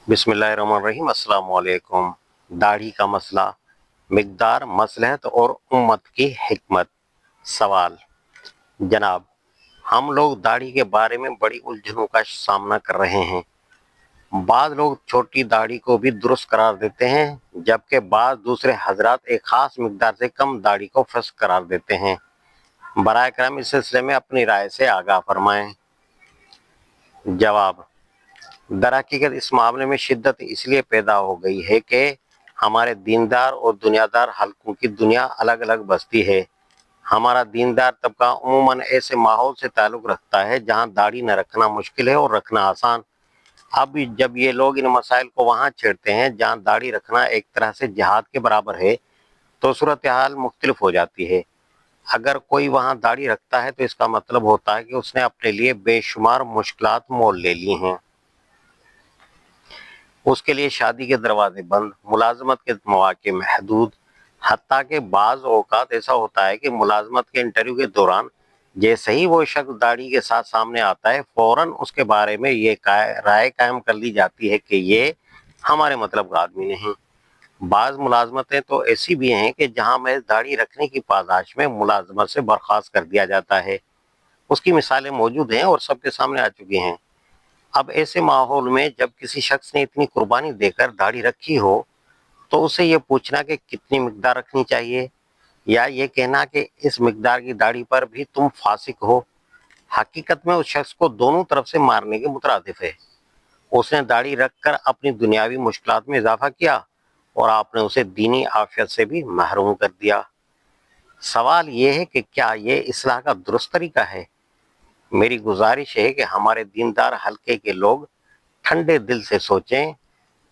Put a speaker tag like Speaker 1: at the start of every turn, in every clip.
Speaker 1: बिस्मिल्लाहिर्रहमानिर्रहीम। अस्सलाम वालेकुम। दाढ़ी का मसला, मिकदार, मसलहत और उम्मत की हिकमत। सवाल: जनाब, हम लोग दाढ़ी के बारे में बड़ी उलझनों का सामना कर रहे हैं। बाद लोग छोटी दाढ़ी को भी दुरुस्त करार देते हैं, जबकि बाद दूसरे हजरात एक खास मिकदार से कम दाढ़ी को फर्ज करार देते हैं। बराए करम इस सिलसिले में अपनी राय से आगाह फरमाएं। जवाब: दरहकीकत इस मामले में शिद्दत इसलिए पैदा हो गई है कि हमारे दीनदार और दुनियादार हलकों की दुनिया अलग अलग बसती है। हमारा दीनदार तबका उमूमन ऐसे माहौल से ताल्लुक़ रखता है जहां दाढ़ी न रखना मुश्किल है और रखना आसान। अब जब ये लोग इन मसाइल को वहां छेड़ते हैं जहां दाढ़ी रखना एक तरह से जिहाद के बराबर है, तो सूरत हाल मुख्तलिफ हो जाती है। अगर कोई वहां दाढ़ी रखता है तो इसका मतलब होता है कि उसने अपने लिए बेशुमार मुश्किलात मोल ले ली हैं। उसके लिए शादी के दरवाजे बंद, मुलाजमत के मौके महदूद, हत्ता के बाज़ औक़ात ऐसा होता है कि मुलाजमत के इंटरव्यू के दौरान जैसे ही वो शख्स दाढ़ी के साथ सामने आता है, फौरन उसके बारे में ये राय कायम कर ली जाती है कि ये हमारे मतलब का आदमी नहीं। बाज़ मुलाजमतें तो ऐसी भी हैं कि जहां महज दाढ़ी रखने की पादाश में मुलाजमत से बर्खास्त कर दिया जाता है। उसकी मिसालें मौजूद हैं और सबके सामने आ चुकी हैं। अब ऐसे माहौल में जब किसी शख्स ने इतनी कुर्बानी देकर दाढ़ी रखी हो, तो उसे ये पूछना कि कितनी मिकदार रखनी चाहिए, या ये कहना कि इस मिकदार की दाढ़ी पर भी तुम फासिक हो, हकीकत में उस शख्स को दोनों तरफ से मारने के मुतरादिफ है। उसने दाढ़ी रखकर अपनी दुनियावी मुश्किलात में इजाफा किया और आपने उसे दीनी आफियत से भी महरूम कर दिया। सवाल ये है कि क्या ये इस्लाह का दुरुस्त तरीका है? मेरी गुजारिश है कि हमारे दीनदार हल्के के लोग ठंडे दिल से सोचें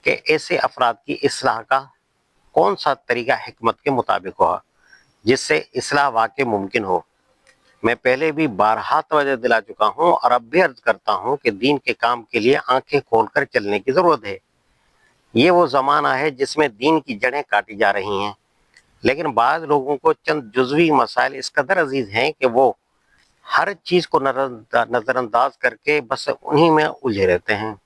Speaker 1: कि ऐसे अफराद की इस्लाह का कौन सा तरीका हिकमत के मुताबिक हो, जिससे इस्लाह वाकई मुमकिन हो। मैं पहले भी बारहा तवज्जो दिला चुका हूँ और अब भी अर्ज करता हूँ कि दीन के काम के लिए आंखें खोलकर चलने की जरूरत है। ये वो जमाना है जिसमें दीन की जड़ें काटी जा रही हैं, लेकिन बाज लोगों को चंद जुज़वी मसाइल इस कदर अजीज हैं कि वो हर चीज को नजरअंदाज करके बस उन्हीं में उलझे रहते हैं।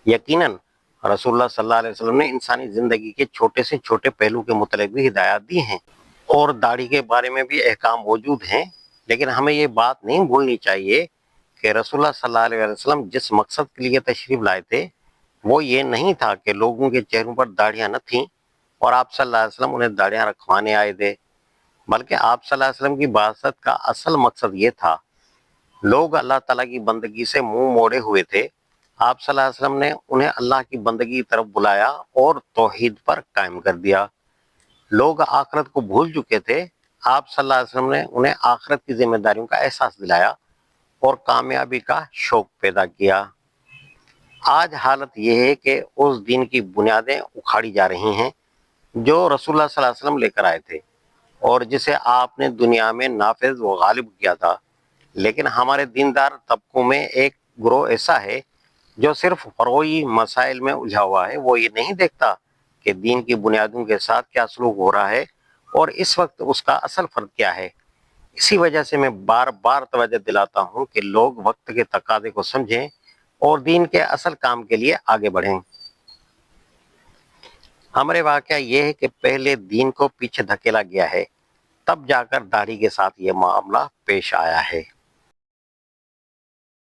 Speaker 1: यकीनन रसूलुल्लाह सल्लल्लाहु अलैहि वसल्लम ने इंसानी जिंदगी के छोटे से छोटे पहलू के मुतल्लिक भी हिदायत दी हैं और दाढ़ी के बारे में भी अहकाम मौजूद हैं। लेकिन हमें ये बात नहीं भूलनी चाहिए कि रसूलुल्लाह सल्लल्लाहु अलैहि वसल्लम जिस मकसद के लिए तशरीफ लाए थे, वो ये नहीं था कि लोगों के चेहरों पर दाढ़ियां न थीं और आप सल्लल्लाहु अलैहि वसल्लम उन्हें दाढ़ियां रखवाने आए थे, बल्कि आप सल्लल्लाहु अलैहि वसल्लम की बासत का असल मकसद ये था। लोग अल्लाह ताला की बंदगी से मुंह मोड़े हुए थे। आप सल्लल्लाहु अलैहि वसल्लम ने उन्हें अल्लाह की बंदगी की तरफ बुलाया और तौहीद पर कायम कर दिया। लोग आखिरत को भूल चुके थे। आप सल्लल्लाहु अलैहि वसल्लम ने उन्हें आखिरत की जिम्मेदारियों का एहसास दिलाया और कामयाबी का शौक पैदा किया। आज हालत यह है कि उस दिन की बुनियादें उखाड़ी जा रही हैं जो रसूलुल्लाह सल्लल्लाहु अलैहि वसल्लम लेकर आए थे और जिसे आपने दुनिया में नाफिज व गालिब किया था। लेकिन हमारे दीनदार तबकों में एक ग्रोह ऐसा है जो सिर्फ फरोई मसाइल में उलझा हुआ है। वो ये नहीं देखता कि दीन की बुनियादों के साथ क्या सलूक हो रहा है और इस वक्त उसका असल फर्ज क्या है। इसी वजह से मैं बार बार तवज्जो दिलाता हूँ कि लोग वक्त के तकाजे को समझें और दीन के असल काम के लिए आगे बढ़ें। हमारे वाक़या ये है कि पहले दीन को पीछे धकेला गया है, तब जाकर दाढ़ी के साथ ये मामला पेश आया है।